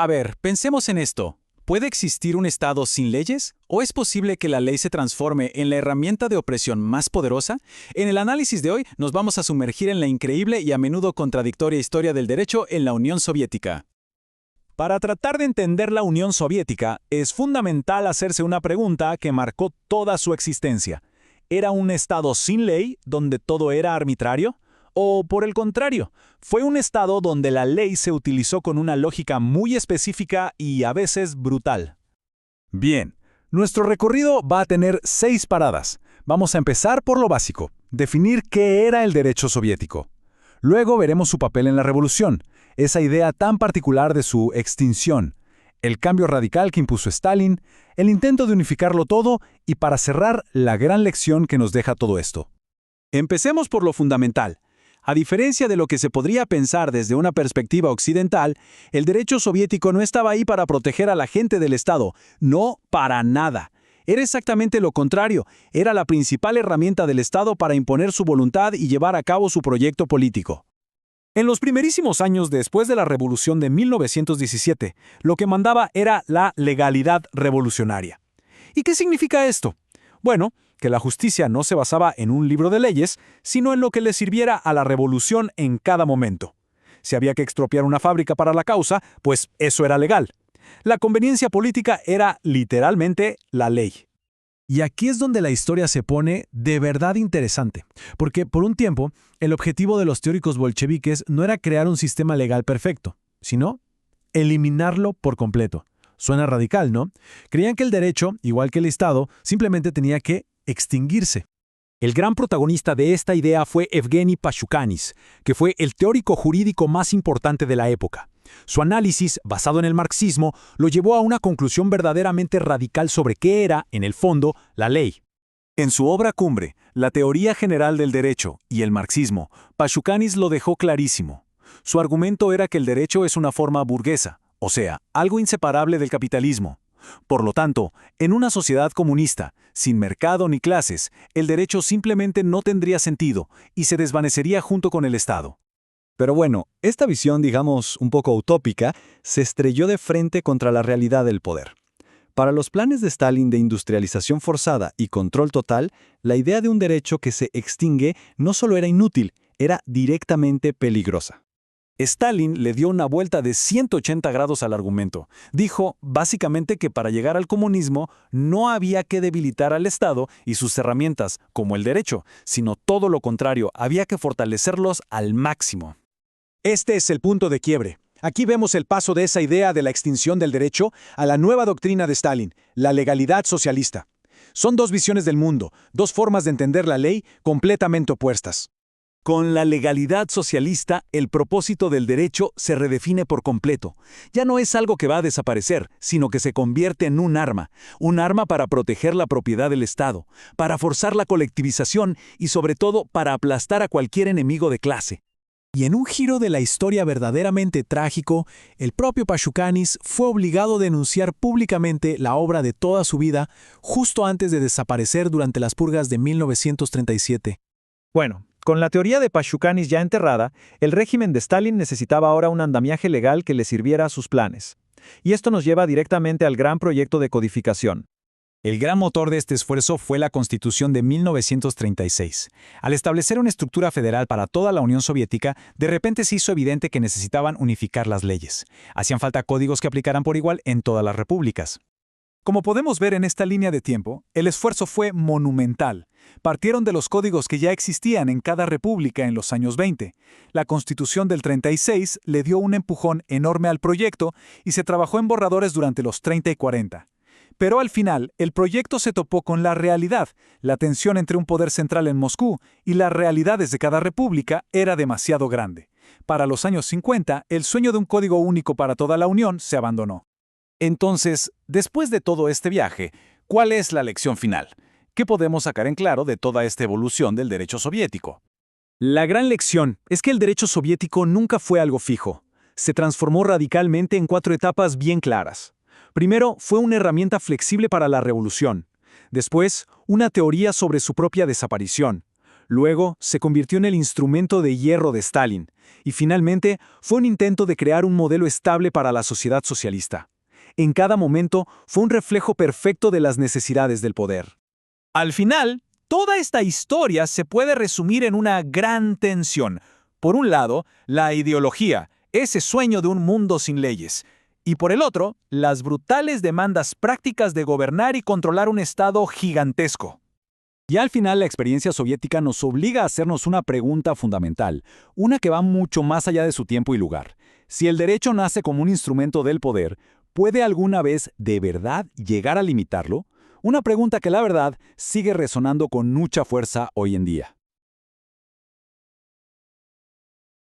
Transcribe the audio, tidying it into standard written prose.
A ver, pensemos en esto. ¿Puede existir un Estado sin leyes? ¿O es posible que la ley se transforme en la herramienta de opresión más poderosa? En el análisis de hoy nos vamos a sumergir en la increíble y a menudo contradictoria historia del derecho en la Unión Soviética. Para tratar de entender la Unión Soviética, es fundamental hacerse una pregunta que marcó toda su existencia. ¿Era un Estado sin ley, donde todo era arbitrario? ¿O, por el contrario, fue un Estado donde la ley se utilizó con una lógica muy específica y a veces brutal? Bien, nuestro recorrido va a tener 6 paradas. Vamos a empezar por lo básico, definir qué era el derecho soviético. Luego veremos su papel en la revolución, esa idea tan particular de su extinción, el cambio radical que impuso Stalin, el intento de unificarlo todo y, para cerrar, la gran lección que nos deja todo esto. Empecemos por lo fundamental. A diferencia de lo que se podría pensar desde una perspectiva occidental, el derecho soviético no estaba ahí para proteger a la gente del Estado. No, para nada. Era exactamente lo contrario. Era la principal herramienta del Estado para imponer su voluntad y llevar a cabo su proyecto político. En los primerísimos años después de la Revolución de 1917, lo que mandaba era la legalidad revolucionaria. ¿Y qué significa esto? Bueno, que la justicia no se basaba en un libro de leyes, sino en lo que le sirviera a la revolución en cada momento. Si había que expropiar una fábrica para la causa, pues eso era legal. La conveniencia política era literalmente la ley. Y aquí es donde la historia se pone de verdad interesante, porque por un tiempo el objetivo de los teóricos bolcheviques no era crear un sistema legal perfecto, sino eliminarlo por completo. Suena radical, ¿no? Creían que el derecho, igual que el Estado, simplemente tenía que extinguirse. El gran protagonista de esta idea fue Evgeny Pashukanis, que fue el teórico jurídico más importante de la época. Su análisis, basado en el marxismo, lo llevó a una conclusión verdaderamente radical sobre qué era, en el fondo, la ley. En su obra cumbre, La teoría general del derecho y el marxismo, Pashukanis lo dejó clarísimo. Su argumento era que el derecho es una forma burguesa, o sea, algo inseparable del capitalismo. Por lo tanto, en una sociedad comunista, sin mercado ni clases, el derecho simplemente no tendría sentido y se desvanecería junto con el Estado. Pero bueno, esta visión, digamos, un poco utópica, se estrelló de frente contra la realidad del poder. Para los planes de Stalin de industrialización forzada y control total, la idea de un derecho que se extingue no solo era inútil, era directamente peligrosa. Stalin le dio una vuelta de 180 grados al argumento. Dijo, básicamente, que para llegar al comunismo no había que debilitar al Estado y sus herramientas, como el derecho, sino todo lo contrario, había que fortalecerlos al máximo. Este es el punto de quiebre. Aquí vemos el paso de esa idea de la extinción del derecho a la nueva doctrina de Stalin, la legalidad socialista. Son dos visiones del mundo, dos formas de entender la ley completamente opuestas. Con la legalidad socialista, el propósito del derecho se redefine por completo. Ya no es algo que va a desaparecer, sino que se convierte en un arma para proteger la propiedad del Estado, para forzar la colectivización y sobre todo para aplastar a cualquier enemigo de clase. Y en un giro de la historia verdaderamente trágico, el propio Pashukanis fue obligado a denunciar públicamente la obra de toda su vida justo antes de desaparecer durante las purgas de 1937. Bueno, con la teoría de Pashukanis ya enterrada, el régimen de Stalin necesitaba ahora un andamiaje legal que le sirviera a sus planes. Y esto nos lleva directamente al gran proyecto de codificación. El gran motor de este esfuerzo fue la Constitución de 1936. Al establecer una estructura federal para toda la Unión Soviética, de repente se hizo evidente que necesitaban unificar las leyes. Hacían falta códigos que aplicaran por igual en todas las repúblicas. Como podemos ver en esta línea de tiempo, el esfuerzo fue monumental. Partieron de los códigos que ya existían en cada república en los años 20. La Constitución del 36 le dio un empujón enorme al proyecto y se trabajó en borradores durante los 30 y 40. Pero al final, el proyecto se topó con la realidad. La tensión entre un poder central en Moscú y las realidades de cada república era demasiado grande. Para los años 50, el sueño de un código único para toda la Unión se abandonó. Entonces, después de todo este viaje, ¿cuál es la lección final? ¿Qué podemos sacar en claro de toda esta evolución del derecho soviético? La gran lección es que el derecho soviético nunca fue algo fijo. Se transformó radicalmente en 4 etapas bien claras. Primero, fue una herramienta flexible para la revolución. Después, una teoría sobre su propia desaparición. Luego se convirtió en el instrumento de hierro de Stalin, y finalmente fue un intento de crear un modelo estable para la sociedad socialista. En cada momento fue un reflejo perfecto de las necesidades del poder. Al final, toda esta historia se puede resumir en una gran tensión. Por un lado, la ideología, ese sueño de un mundo sin leyes. Y por el otro, las brutales demandas prácticas de gobernar y controlar un Estado gigantesco. Y al final la experiencia soviética nos obliga a hacernos una pregunta fundamental, una que va mucho más allá de su tiempo y lugar. Si el derecho nace como un instrumento del poder, ¿puede alguna vez de verdad llegar a limitarlo? Una pregunta que la verdad sigue resonando con mucha fuerza hoy en día.